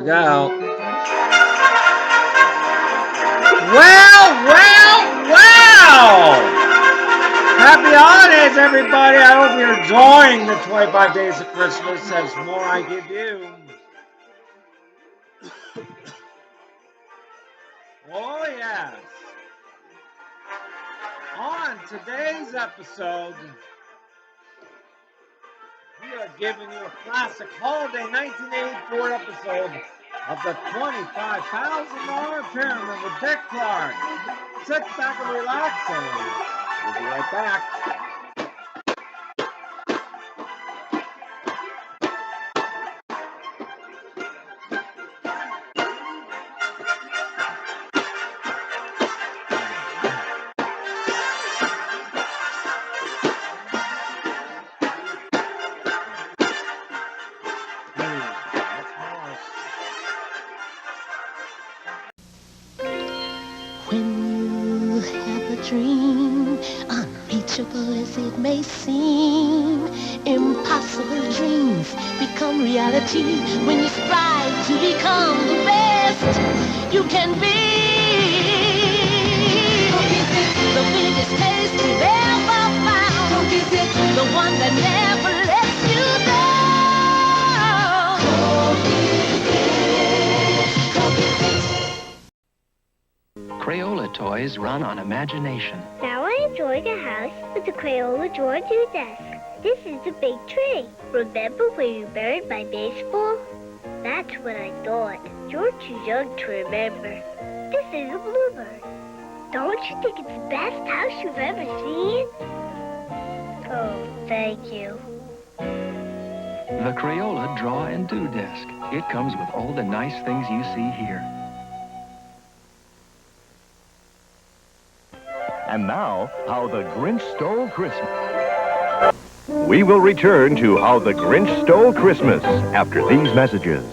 go. Well! Happy holidays, everybody. I hope you're enjoying the 25 days of Christmas as more I give you. Oh, yes. On today's episode, we are giving you a classic holiday 1984 episode of the $25,000 Pyramid with Dick Clark. Sit back and relax, and we'll be right back. When you have a dream, unreachable as it may seem, impossible dreams become reality when you strive to become the best you can be. The biggest taste you've ever found, the one that never lets you down. Crayola toys run on imagination. Now I enjoy the house with the Crayola drawer to desk. This is a big tree. Remember where you buried my baseball? That's what I thought. You're too young to remember. This is a bluebird. Don't you think it's the best house you've ever seen? Oh, thank you. The Crayola Draw and Do Desk. It comes with all the nice things you see here. And now, How the Grinch Stole Christmas. We will return to How the Grinch Stole Christmas after these messages.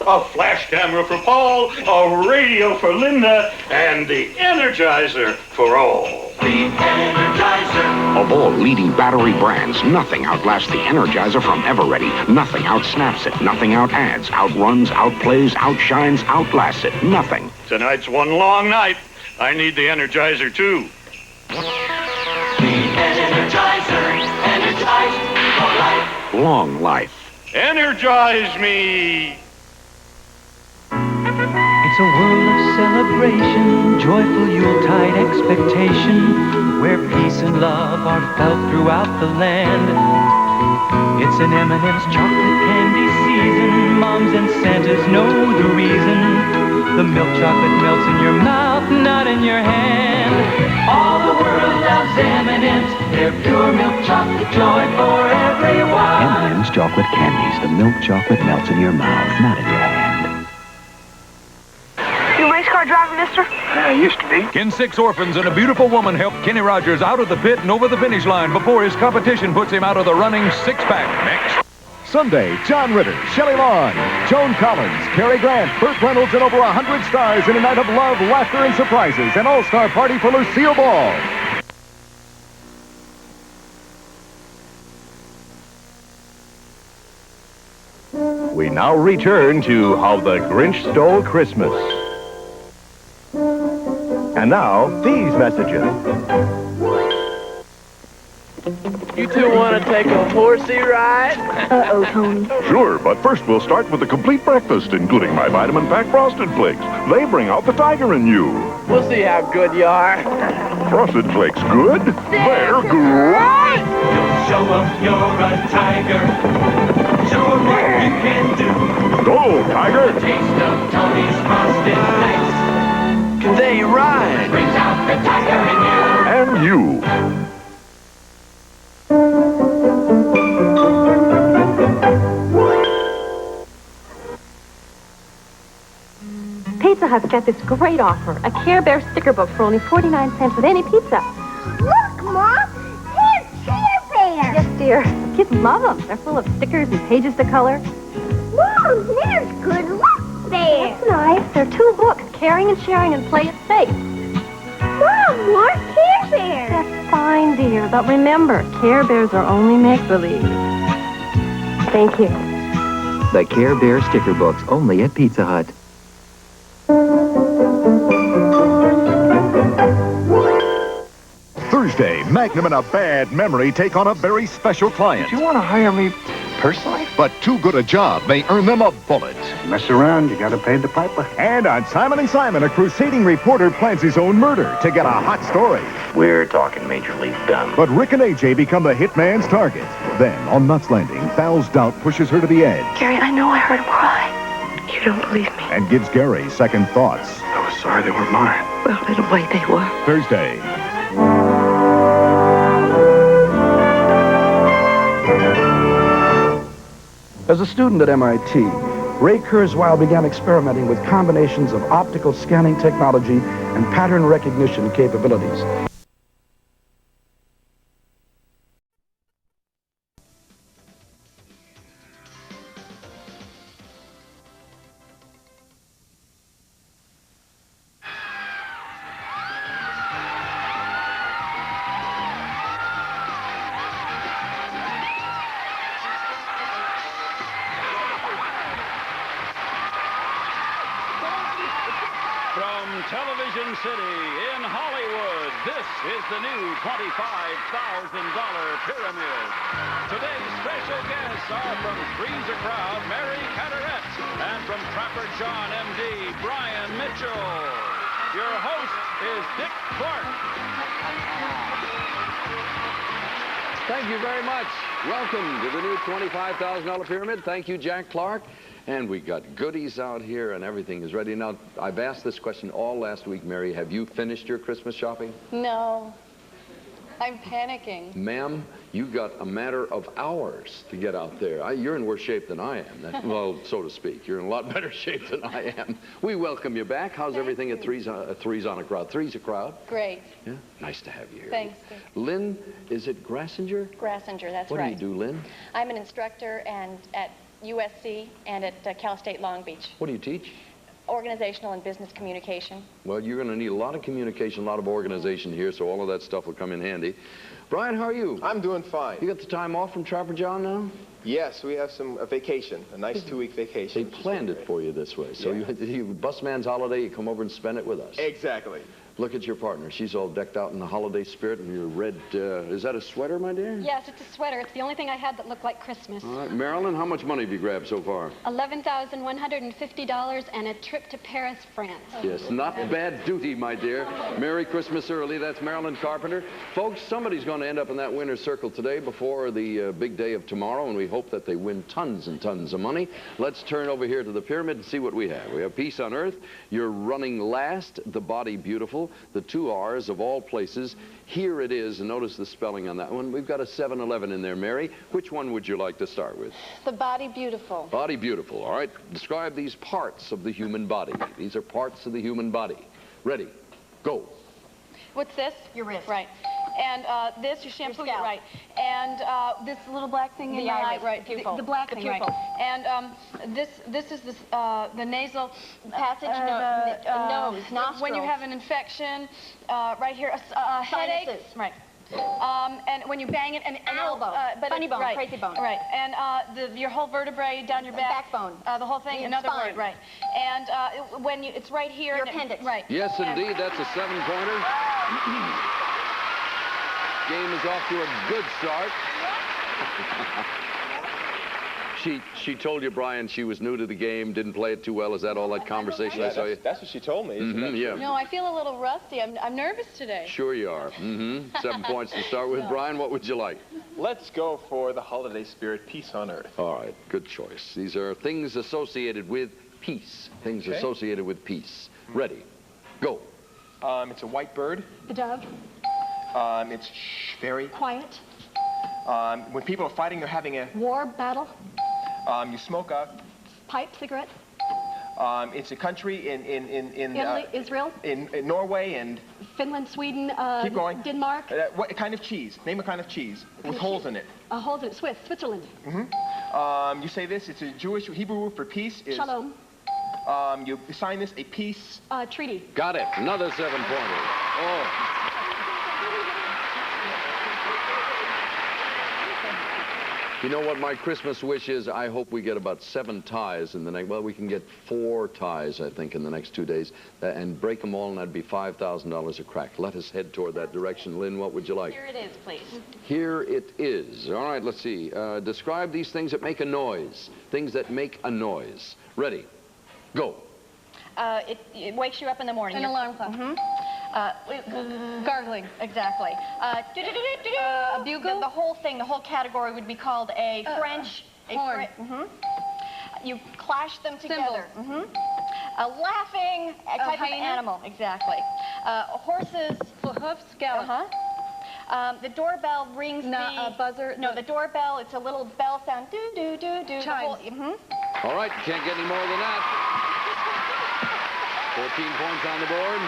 A flash camera for Paul, a radio for Linda, and the Energizer for all. The Energizer. Of all leading battery brands, nothing outlasts the Energizer from Eveready. Nothing outsnaps it. Nothing outadds, outruns, outplays, outshines, outlasts it. Nothing. Tonight's one long night. I need the Energizer, too. The Energizer. Energize for life. Long life. Energize me! It's a world of celebration, joyful Yuletide expectation, where peace and love are felt throughout the land. It's an M&M's chocolate candy season, moms and Santas know the reason. The milk chocolate melts in your mouth, not in your hand. All the world loves M&M's, they're pure milk chocolate joy for everyone. M&M's chocolate candies. The milk chocolate melts in your mouth, not in your hand. Race car driver, mister? I used to be. Can 6 orphans and a beautiful woman help Kenny Rogers out of the pit and over the finish line before his competition puts him out of the running six-pack? Next. Sunday, John Ritter, Shelley Long, Joan Collins, Cary Grant, Burt Reynolds, and over 100 stars in a night of love, laughter, and surprises. An all-star party for Lucille Ball. We now return to How the Grinch Stole Christmas. And now, these messages. You two want to take a horsey ride? Uh-oh, Tony. Sure, but first we'll start with a complete breakfast, including my vitamin pack Frosted Flakes. They bring out the tiger in you. We'll see how good you are. Frosted Flakes good? They're great! Show 'em you're a tiger. Show 'em what you can do. Go, tiger! The taste of Tony's Frosted Flakes. They ride. Brings out the tiger in you. And you. Pizza Hut's got this great offer. A Care Bear sticker book for only 49 cents with any pizza. Look, Mom! Here's Care Bear! Yes, dear. Kids love them. They're full of stickers and pages to color. Mom, there's good luck there! That's nice. There are 2 books, Caring and Sharing and Play It Safe. Mom, more Care Bears! That's fine, dear. But remember, Care Bears are only make-believe. Thank you. The Care Bear sticker books, only at Pizza Hut. Thursday, Magnum and a bad memory take on a very special client. Do you want to hire me personally? But too good a job may earn them a bullet. Mess around, you got to pay the piper. And on Simon & Simon, a crusading reporter plans his own murder to get a hot story. We're talking Major League done. But Rick and AJ become the hitman's target. Then, on Nuts Landing, Val's doubt pushes her to the edge. Gary, I know I heard him cry. You don't believe me. And gives Gary second thoughts. I was sorry they weren't mine. Well, in a way they were. Thursday. As a student at MIT, Ray Kurzweil began experimenting with combinations of optical scanning technology and pattern recognition capabilities. From Television City in Hollywood, this is the new $25,000 Pyramid. Today's special guests are from Freezer Crowd, Mary Carteret, and from Trapper John, M.D., Brian Mitchell. Your host is Dick Clark. Thank you very much. Welcome to the new $25,000 Pyramid. Thank you, Jack Clark. And we got goodies out here and everything is ready. Now, I've asked this question all last week, Mary. Have you finished your Christmas shopping? No. I'm panicking. Ma'am, you got a matter of hours to get out there. You're in worse shape than I am. Well, so to speak. You're in a lot better shape than I am. We welcome you back. How's everything at Three's on a Crowd? Three's a Crowd? Great. Yeah? Nice to have you here. Thanks. Lynn, is it Grassinger? Grassinger, that's what right. What do you do, Lynn? I'm an instructor and at USC and at Cal State Long Beach. What do you teach? Organizational and business communication. Well, you're going to need a lot of communication, a lot of organization here, so all of that stuff will come in handy. Brian, how are you? I'm doing fine. You got the time off from Trapper John now? Yes, we have a vacation, a nice 2-week vacation. They planned it for you this way. So Yeah. you busman's holiday, you come over and spend it with us. Exactly. Look at your partner. She's all decked out in the holiday spirit, and your red, is that a sweater, my dear? Yes, it's a sweater. It's the only thing I had that looked like Christmas. All right, Marilyn, how much money have you grabbed so far? $11,150 and a trip to Paris, France. Yes, not bad duty, my dear. Merry Christmas early. That's Marilyn Carpenter. Folks, somebody's going to end up in that winner's circle today before the big day of tomorrow, and we hope that they win tons and tons of money. Let's turn over here to the pyramid and see what we have. We have Peace on Earth. You're running last. The Body Beautiful. The 2 R's of all places. Here it is, and notice the spelling on that one. We've got a 7-Eleven in there, Mary. Which one would you like to start with? The Body Beautiful. Body Beautiful. All right. Describe these parts of the human body. These are parts of the human body. Ready. Go. What's this? Your wrist. Right. And this, your shampoo, scalp. right. And this little black thing in The your eye, iris, right. the pupil. The black The thing, right. pupil. And this is the nasal Passage, nose, nostrils. When you have an infection, right here, a headache. Sinuses. Right. And when you bang it, an elbow, funny bone, right, crazy bone. Right, and your whole vertebrae down your back. Backbone. The whole thing, Your another spine. word, right. And when it's right here. Your and appendix. Right. Yes, indeed. That's a 7-pointer. Game is off to a good start. She told you, Brian, she was new to the game, didn't play it too well. Is that all that conversation I saw you? That's what she told me. Isn't that Yeah. true? No, I feel a little rusty. I'm nervous today. Sure you are. 7 points to start with. Brian, what would you like? Let's go for the holiday spirit, Peace on Earth. All right, good choice. These are things associated with peace. Things Okay. associated with peace. Ready. Go. It's a white bird. The dove. It's very Quiet. when people are fighting, they're having a War, battle. you smoke a Pipe, cigarette. it's a country in Italy, Israel. in Norway and Finland, Sweden. keep going. Denmark. What kind of cheese? Name a kind of cheese with holes in it. Holes in it. Switzerland. You say this. It's a Jewish Hebrew word for peace. Is, Shalom. You sign this a peace. Treaty. Got it. Another 7-pointer. Oh. You know what my Christmas wish is? I hope we get about 7 ties in the next, well, we can get 4 ties, I think, in the next 2 days, and break them all, and that'd be $5,000 a crack. Let us head toward that direction. Lynn, what would you like? Here it is, please. Here it is. All right, let's see. Describe these things that make a noise. Things that make a noise. Ready? Go. It wakes you up in the morning. An alarm clock. Gargling. Exactly. A bugle? The whole thing, the whole category would be called a French... horn. You clash them together. A laughing type of animal. Exactly. Horses... Hoofs, gallop. The doorbell rings a buzzer. No, the doorbell, it's a little bell sound. Do-do-do-do. Chimes. All right, can't get any more than that. 14 points on the board.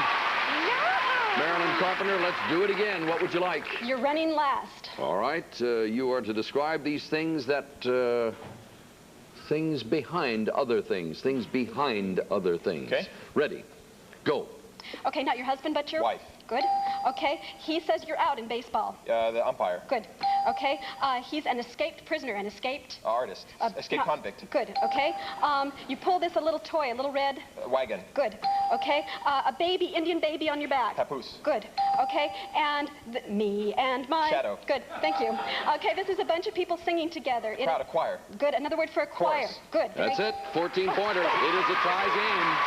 Marilyn Carpenter, let's do it again. What would you like? You're running last. All right, you are to describe these things that... things behind other things. Things behind other things. Okay. Ready? Go. Okay, not your husband, but your... Wife. Good. Okay, he says you're out in baseball. The umpire. Good. Okay, he's an escaped prisoner, an escaped... Artist. Escaped convict. Good, okay. You pull this a little toy, a little red... Wagon. Good. Okay, a baby, Indian baby on your back. Papoose. Good. Okay, and me and my... Shadow. Good, thank you. Okay, this is a bunch of people singing together. Crowd, a choir. Good, another word for a choir. Chorus. Good. That's it. 14-pointer. It is a tie game.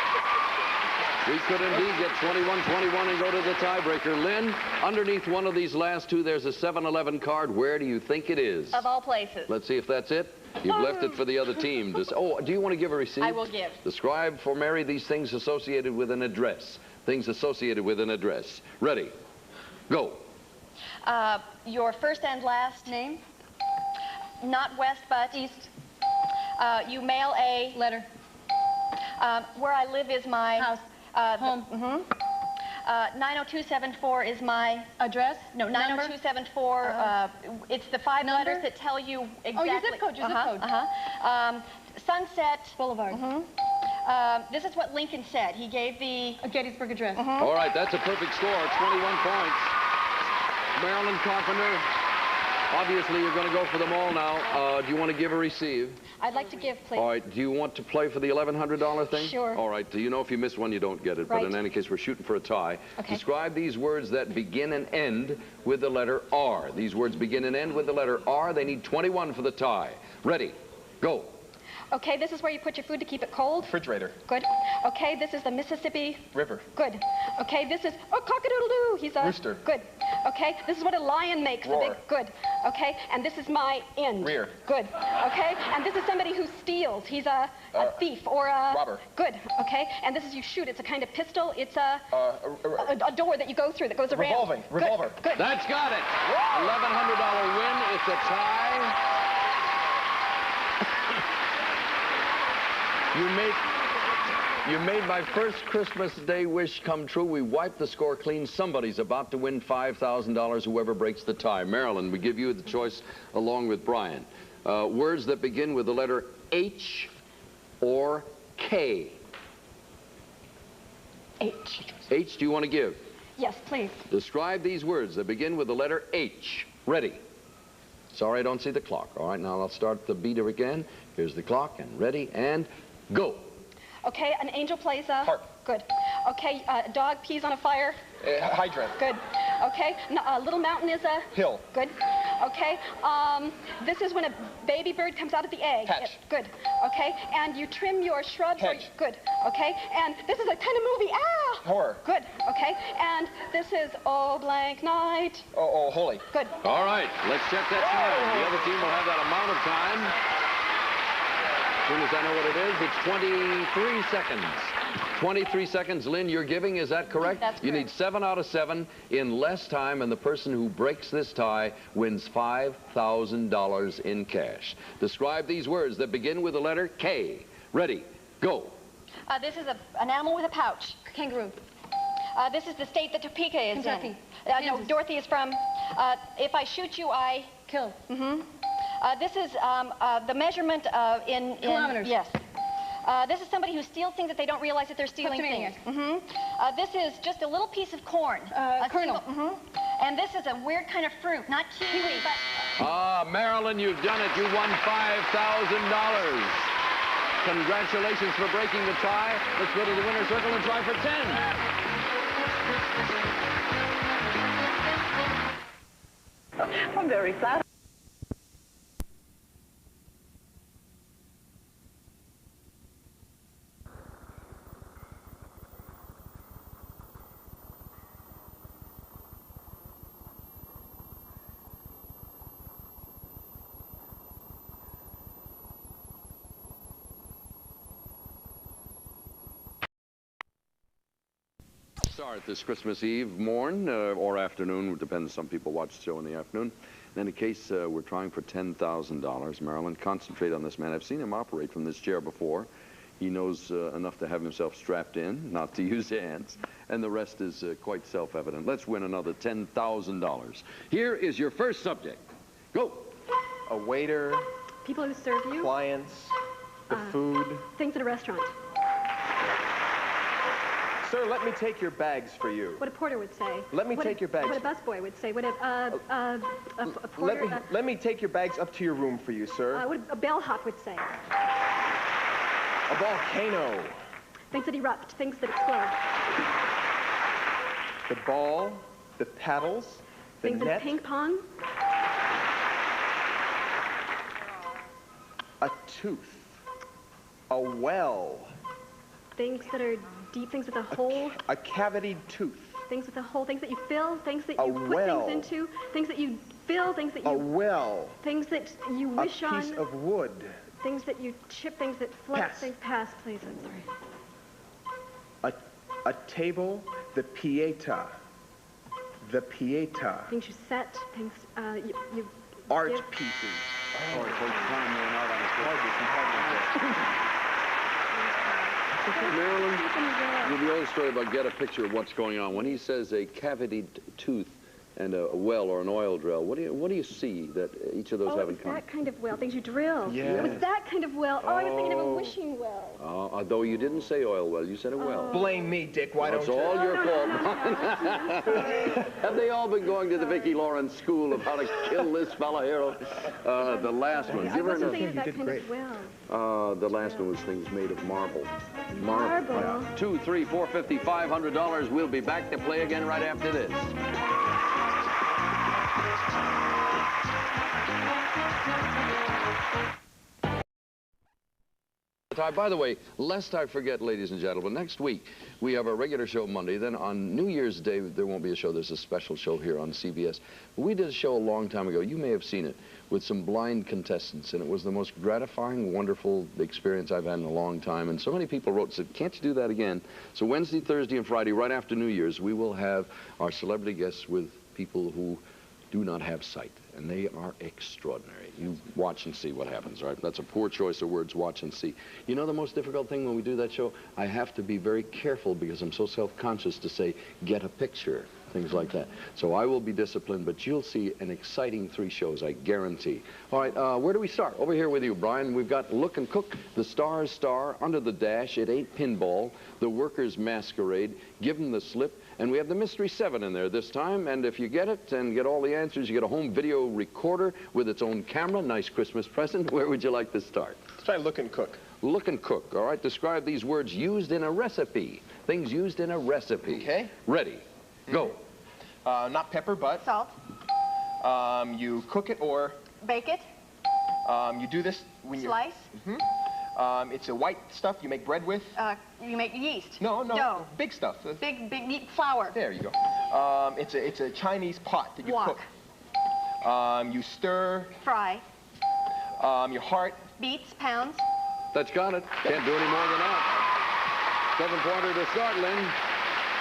We could indeed get 21-21 and go to the tiebreaker. Lynn, underneath one of these last two, there's a 7-Eleven card. Where do you think it is? Of all places. Let's see if that's it. You've left it for the other team. Oh, do you want to give a receipt? I will give. Describe for Mary these things associated with an address. Things associated with an address. Ready? Go. Your first and last name? Not west, but east. You mail a... Letter. Where I live is my... House. Home. 90274 is my... Address? No, 90274. It's the 5 Number? letters that tell you exactly... Oh, your zip code, your zip code. Sunset... Boulevard. This is what Lincoln said. He gave the... Gettysburg Address. All right, that's a perfect score. 21 points. Marilyn Carpenter, obviously you're going to go for them all now. Do you want to give or receive? I'd like to give, please. All right, do you want to play for the $1,100 thing? Sure. All right, do you know if you miss one, you don't get it. Right. But in any case, we're shooting for a tie. Okay. Describe these words that begin and end with the letter R. These words begin and end with the letter R. They need 21 for the tie. Ready? Go. Okay, this is where you put your food to keep it cold. Refrigerator. Good. Okay, this is the Mississippi... River. Good. Okay, this is, oh, cock-a-doodle-doo. He's a... Rooster. Good. Okay, this is what a lion makes. Roar. The big, good. Okay, and this is my end. Rear. Good. Okay, and this is somebody who steals. He's a thief or a... Robber. Good. Okay, and this is you shoot. It's a kind of pistol. It's a door that you go through that goes around. Revolving. Good. Revolver. Good. That's got it. $1,100 win. It's a tie. You made my first Christmas Day wish come true. We wiped the score clean. Somebody's about to win $5,000, whoever breaks the tie. Marilyn, we give you the choice along with Brian. Words that begin with the letter H or K. H. H, do you want to give? Yes, please. Describe these words that begin with the letter H. Ready? Sorry, I don't see the clock. All right, now I'll start the beater again. Here's the clock, and ready, and go. Okay, an angel plays a... Harp. Good. Okay, a dog pees on a fire. Hydrant. Good. Okay, a little mountain is a... Hill. Good. Okay, this is when a baby bird comes out of the egg. Hatch. Good. Okay, and you trim your shrubs. Hedge. Good. Okay, and this is a kind of movie. Ah! Horror. Good. Okay, and this is Oh Blank Night. Oh, holy. Good. All right, let's check that time. The other team will have that amount of time. As soon as I know what it is, it's 23 seconds. 23 seconds, Lynn, you're giving, is that correct? That's correct. You need 7 out of 7 in less time, and the person who breaks this tie wins $5,000 in cash. Describe these words that begin with the letter K. Ready, go. This is an animal with a pouch. Kangaroo. This is the state that Topeka is Kentucky. in. No, Dorothy is from... if I shoot you, I... Kill. Mm-hmm. This is the measurement in Kilometers. Yes. This is somebody who steals things that they don't realize that they're stealing things. Mm-hmm. This is just a little piece of corn. Kernel. And this is a weird kind of fruit, not kiwi, but Marilyn, you've done it. You won $5,000. Congratulations for breaking the tie. Let's go to the winner's circle and try for 10. I'm very flattered. Start this Christmas Eve morn or afternoon. It depends. Some people watch the show in the afternoon. In any case, we're trying for $10,000. Marilyn, concentrate on this man. I've seen him operate from this chair before. He knows enough to have himself strapped in, not to use hands. And the rest is quite self-evident. Let's win another $10,000. Here is your first subject. Go. A waiter. People who serve you. Clients. The food. Things at a restaurant. Sir, let me take your bags for you. What a porter would say. Let me take your bags. What a busboy would say. What a porter... Let me take your bags up to your room for you, sir. What a bellhop would say. A volcano. Things that erupt. Things that explode. The ball. The paddles. The things net. that ping pong. A tooth. A well. Things that are deep, things with a hole. A cavity tooth. Things with a hole, things that you fill, things that you put well. things into, things that you fill, things that you... A well. Things that you wish on. A piece of wood. Things that you chip, things that float, Pass. things pass, please. I'm sorry. A table, the pieta. The pieta. Things you set, things you Art give. pieces. Oh, it's first time you're not on Marilyn, the old story about get a picture of what's going on. When he says a cavity tooth and a well or an oil drill, what do you see that each of those have in common? That kind of well, things you drill. Yeah. It was that kind of well. Oh, I was thinking of a wishing well. Though you didn't say oil well, you said a well. Blame me, Dick. Why don't it's you? It's all your fault. Have they all been going to the Vicki Lawrence School of how to kill this fella here? The last one. I wasn't thinking of that kind of well. The last one was things made of marble. Marble. 2, 3, 450, $500. We'll be back to play again right after this. By the way, lest I forget, ladies and gentlemen, next week we have our regular show Monday. Then on New Year's Day, there won't be a show. There's a special show here on CBS. We did a show a long time ago. You may have seen it with some blind contestants, and it was the most gratifying, wonderful experience I've had in a long time. And so many people wrote and said, can't you do that again? So Wednesday, Thursday, and Friday, right after New Year's, we will have our celebrity guests with people who do not have sight, and they are extraordinary. You watch and see what happens, right? That's a poor choice of words, watch and see. You know the most difficult thing when we do that show? I have to be very careful because I'm so self-conscious to say, get a picture, things like that. So I will be disciplined, but you'll see an exciting 3 shows, I guarantee. All right, where do we start? Over here with you, Brian. We've got Look and Cook, The Star's Star, Under the Dash, It Ain't Pinball, The Workers' Masquerade, Give 'Em the Slip, and we have the Mystery 7 in there this time, and if you get it and get all the answers, you get a home video recorder with its own camera. Nice Christmas present. Where would you like to start? Let's try Look and Cook. Look and Cook, all right? Describe these words used in a recipe. Things used in a recipe. Okay. Ready. Go. Not pepper, but... Salt. You cook it or... Bake it. You do this when you... Slice. It's a white stuff you make bread with. You make yeast. No. Dough. Big stuff. Big meat flour. There you go. It's a Chinese pot that you Wok. cook. You stir. Fry. Your heart. Beats, pounds. That's got it. Can't do any more than that. 7-pointer to start, Lynn.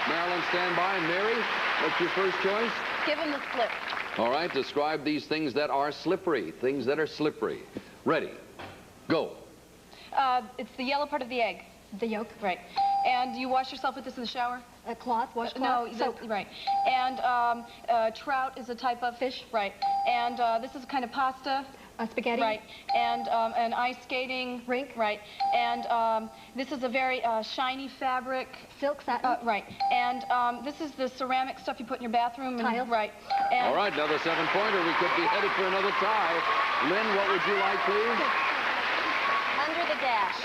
Marilyn, stand by. And Mary, what's your first choice? Give him the slip. All right, describe these things that are slippery. Things that are slippery. Ready. Go. It's the yellow part of the egg. The yolk. Right. And you wash yourself with this in the shower? A cloth, washcloth, soap. Right. And trout is a type of fish. Right. And this is a kind of pasta. Spaghetti. Right. And an ice skating rink. Right. And this is a very shiny fabric. Silk satin. Right. And this is the ceramic stuff you put in your bathroom. Tiles. And, right. And All right, another 7-pointer. We could be headed for another tie. Lynn, what would you like, please? Under the dash.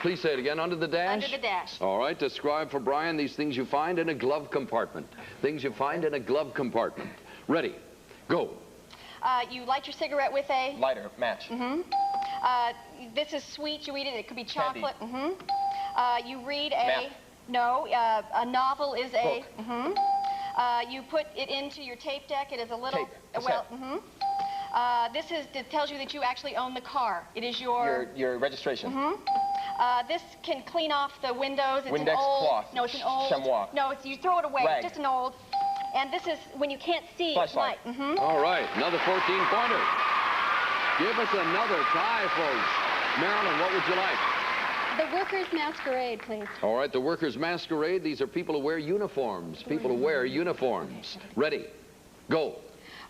Please say it again. Under the dash? Under the dash. All right, describe for Brian these things you find in a glove compartment. Things you find in a glove compartment. Ready. Go. You light your cigarette with a... Lighter, match. This is sweet. You eat it. It could be Candy. chocolate. You read a... Map. No. A novel is a... Book. You put it into your tape deck. It is a little... Tape. Well, this is... It tells you that you actually own the car. It is your... Your registration. This can clean off the windows. It's Windex an old... cloth. No, it's an old... Chamois. No, it's you throw it away. Rag. Just an old... And this is when you can't see at night. Flashlight. All right, another 14-pointer. Give us another tie, folks. Marilyn, what would you like? The Workers' Masquerade, please. All right, the Workers' Masquerade. These are people who wear uniforms. People who wear uniforms. Ready. Go.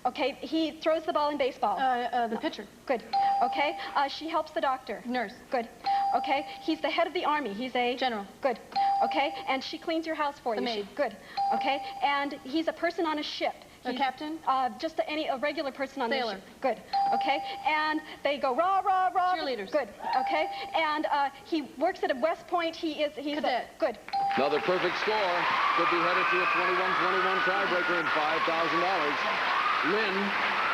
Okay, he throws the ball in baseball. The pitcher. Good. Okay, she helps the doctor. Nurse. Good. Okay, he's the head of the army. He's a... General. Good. Okay, and she cleans your house for you. The maid. Good. Okay, and he's a person on a ship. A captain? Just a regular person on Sailor. the ship. Good. Okay, and they go rah, rah, rah. Cheerleaders. Good. Okay, and he works at West Point. He's Cadet. Good. Another perfect score. Could be headed to a 21-21 tiebreaker and $5,000. Lynn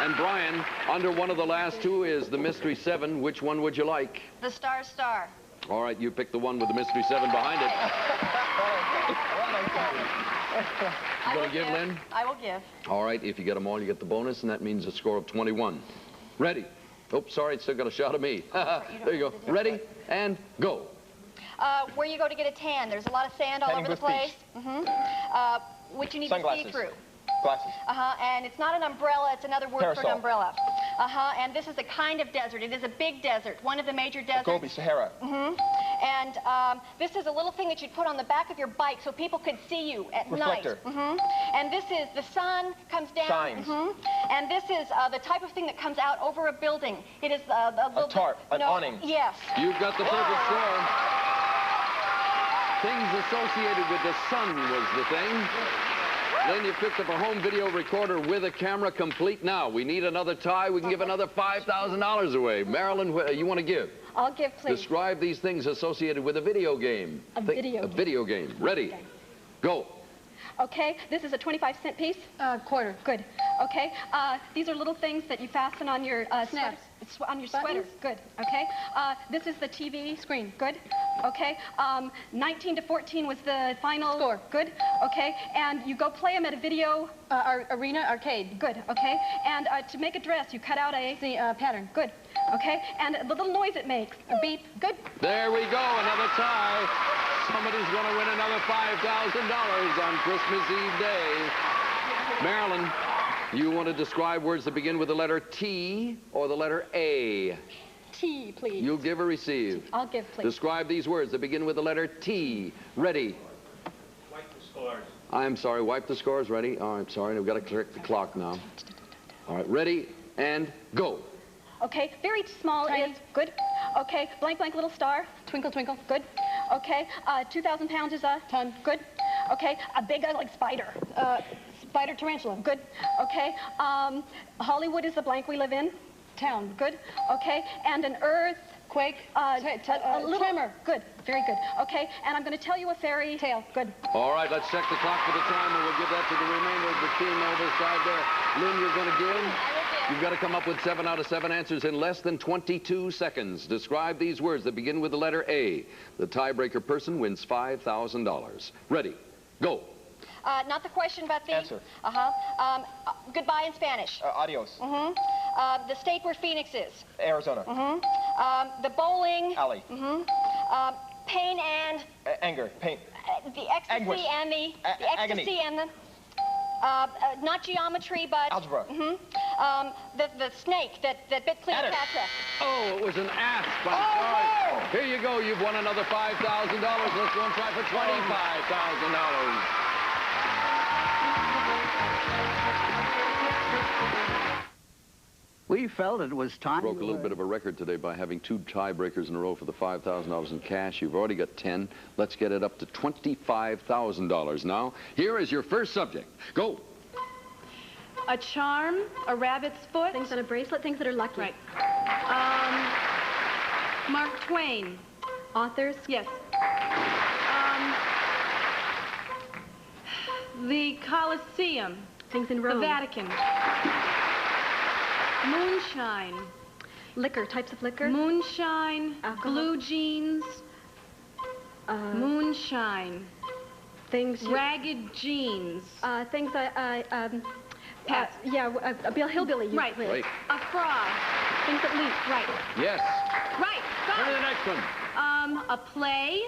and Brian, under one of the last two is the Mystery 7. Which one would you like? The Star Star. All right, you pick the one with the Mystery 7 behind it. You going to give, Lynn? I will give. All right, if you get them all, you get the bonus, and that means a score of 21. Ready? Oops, sorry, it's still got a shot of me. There you go. Ready, and go. Where you go to get a tan. There's a lot of sand all over the place. Which you need to see through. Glasses. And it's not an umbrella, it's another word Parasol. for an umbrella. And this is a kind of desert. It is a big desert, one of the major deserts. Gobi, Sahara. And this is a little thing that you'd put on the back of your bike so people could see you at Reflector. night. And this is, the sun comes down. Shines. And this is the type of thing that comes out over a building. It is a little... A tarp, an awning. Yes. You've got the perfect score. Things associated with the sun was the thing. Then you picked up a home video recorder with a camera complete now. We need another tie. We can give another $5,000 away. Marilyn, you want to give? I'll give, please. Describe these things associated with a video game. A video game. Ready. Go. Okay, this is a 25-cent piece. Quarter. Good. Okay, these are little things that you fasten on your sweater. On your sweater. Good. Okay. This is the TV screen. Good. Okay. 19 to 14 was the final score. Good. Okay. And you go play them at a video arena, arcade. Good. Okay. And to make a dress, you cut out a pattern. Good. Okay. And the little noise it makes. A beep. Good. There we go. Another tie. Somebody's going to win another $5,000 on Christmas Eve day. Marilyn, you want to describe words that begin with the letter T or the letter A? T, please. You'll give or receive? I'll give, please. Describe these words that begin with the letter T. Ready? Wipe the scores. I'm sorry, wipe the scores. Ready? Oh, I'm sorry, we've got to correct the clock now. All right, ready, and go. Okay, very small is good. Okay, blank, blank, little star. Twinkle, twinkle. Good. Okay, 2,000 pounds is a ton. Good. Okay, a big, like spider. Spider tarantula. Good. Okay, Hollywood is the blank we live in. Town. Good. Okay, and an earth. Quake. A little tremor. Good. Very good. Okay, and I'm going to tell you a fairy tale. Good. All right, let's check the clock for the time, and we'll give that to the remainder of the team over side there. Lynn, you're going to give? I will give. You've got to come up with 7 out of 7 answers in less than 22 seconds. Describe these words that begin with the letter A. The tiebreaker person wins $5,000. Ready? Go. Not the question, but the... Answer. Goodbye in Spanish. Adios. The state where Phoenix is. Arizona. The bowling... Alley. Pain and... Anger. Pain. The ecstasy Anguish. and the... The agony. ecstasy and the... not geometry, but... Algebra. The snake that bit Cleopatra. Oh, it was an asp. I'm sorry. Here you go. You've won another $5,000. Let's go and try for $25,000. We felt it was time. Broke a little bit of a record today by having 2 tiebreakers in a row for the $5,000 in cash. You've already got 10. Let's get it up to $25,000 now. Here is your first subject. Go. A charm, a rabbit's foot. Things on a bracelet, things that are lucky. Right. Mark Twain. Authors? Yes. The Colosseum. Things in Rome. The Vatican. Moonshine. Liquor, types of liquor. Moonshine. Alcohol. Blue jeans. Moonshine. Things. Ragged jeans. Things Pets. A Bill Hillbilly. Right. Right. A frog. Things that leap. Right. Yes. Right. Go to the next one. A play.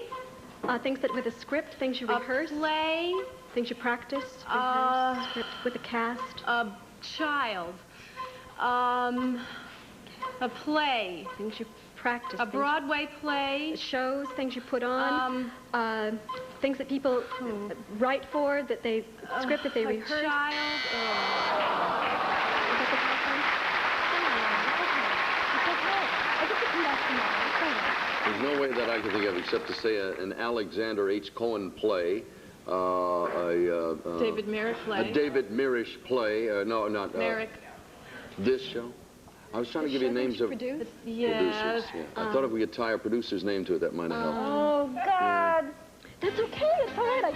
Things that with a script, things you rehearse. A play. Things you practice. Rehearse. Script with a cast. A child. A play. Things you practice. A Broadway play. Shows, things you put on. Things that people write for, that they script that they rehearse. A child. There's no way that I can think of except to say an Alexander H. Cohen play. David Merrick play. A David Mirish play. No, not... Merrick. This show? I was trying to give you names of Yes. producers. Yeah. I thought if we could tie a producer's name to it, that might have helped. Oh, God. That's okay. It's all right.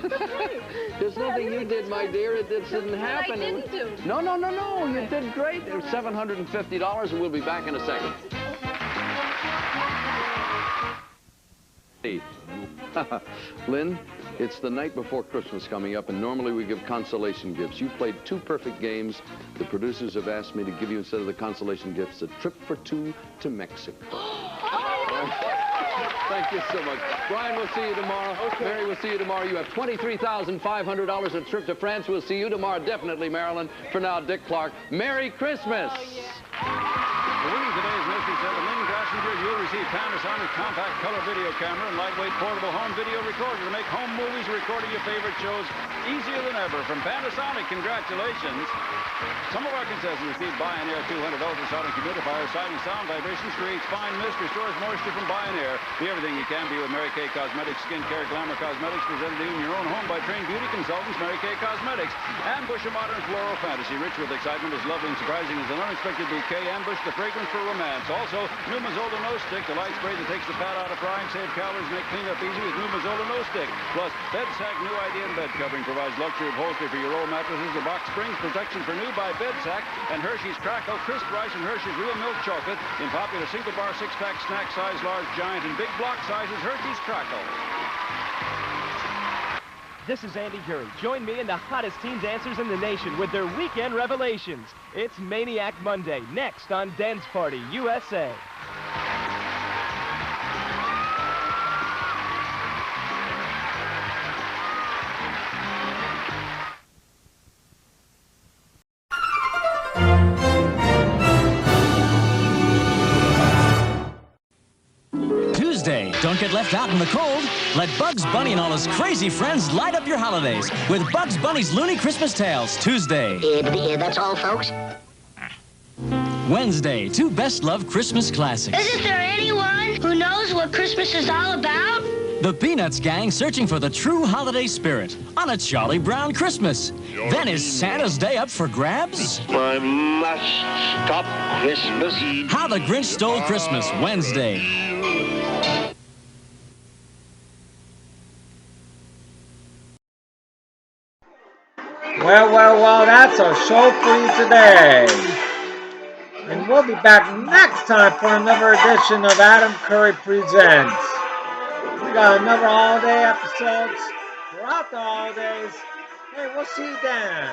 It's okay. There's nothing you did, my dear. It didn't happen. I didn't do. No. You did great. It was $750, and we'll be back in a second. Lynn, it's the night before Christmas coming up, and normally we give consolation gifts. You played 2 perfect games. The producers have asked me to give you, instead of the consolation gifts, a trip for 2 to Mexico. Thank you so much. Brian, we'll see you tomorrow. Okay. Mary, we'll see you tomorrow. You have $23,500 a trip to France. We'll see you tomorrow, definitely, Marilyn. For now, Dick Clark. Merry Christmas. For winning today's mystery set of Lynn Grassinger, you'll receive Panasonic compact color video camera and lightweight portable home video recorder to make home movies recording your favorite shows easier than ever. From Panasonic, congratulations. Some of our contestants received Bionair 200 ultrasonic humidifier, citing sound vibrations, creates fine mist, restores moisture from Bionair. Be everything you can be with Mary Kay Cosmetics, skincare, glamour cosmetics, presented to you in your own home by trained beauty consultants, Mary Kay Cosmetics. Ambush, a modern floral fantasy, rich with excitement, as lovely and surprising as an unexpected bouquet. Ambush, the fragrance for romance. Also, new Mazola Nose Stick, the light spray that takes the fat out of frying, save calories, make cleanup easy with new Mazola Nose Stick. Plus, Bedsack new idea in bed covering provides luxury upholstery for your old mattresses. The box springs protection for new by Bedsack, and Hershey's Crackle crisp rice and Hershey's real milk chocolate in popular single bar, 6-pack, snack size, large, giant, and big block sizes. Hershey's Crackle. This is Andy Gurry. Join me and the hottest teen dancers in the nation with their weekend revelations. It's Maniac Monday, next on Dance Party USA. Tuesday, don't get left out in the cold. Let Bugs Bunny and all his crazy friends light up your holidays with Bugs Bunny's Looney Christmas Tales, Tuesday. That's all, folks. Wednesday, 2 best-loved Christmas classics. Isn't there anyone who knows what Christmas is all about? The Peanuts gang searching for the true holiday spirit on a Charlie Brown Christmas. Then is Santa's Day up for grabs? I must stop Christmas. How the Grinch Stole Christmas, Wednesday. Well, that's our show for you today. And we'll be back next time for another edition of Adam Curry Presents. We got another holiday episodes throughout the holidays. Hey, we'll see you then.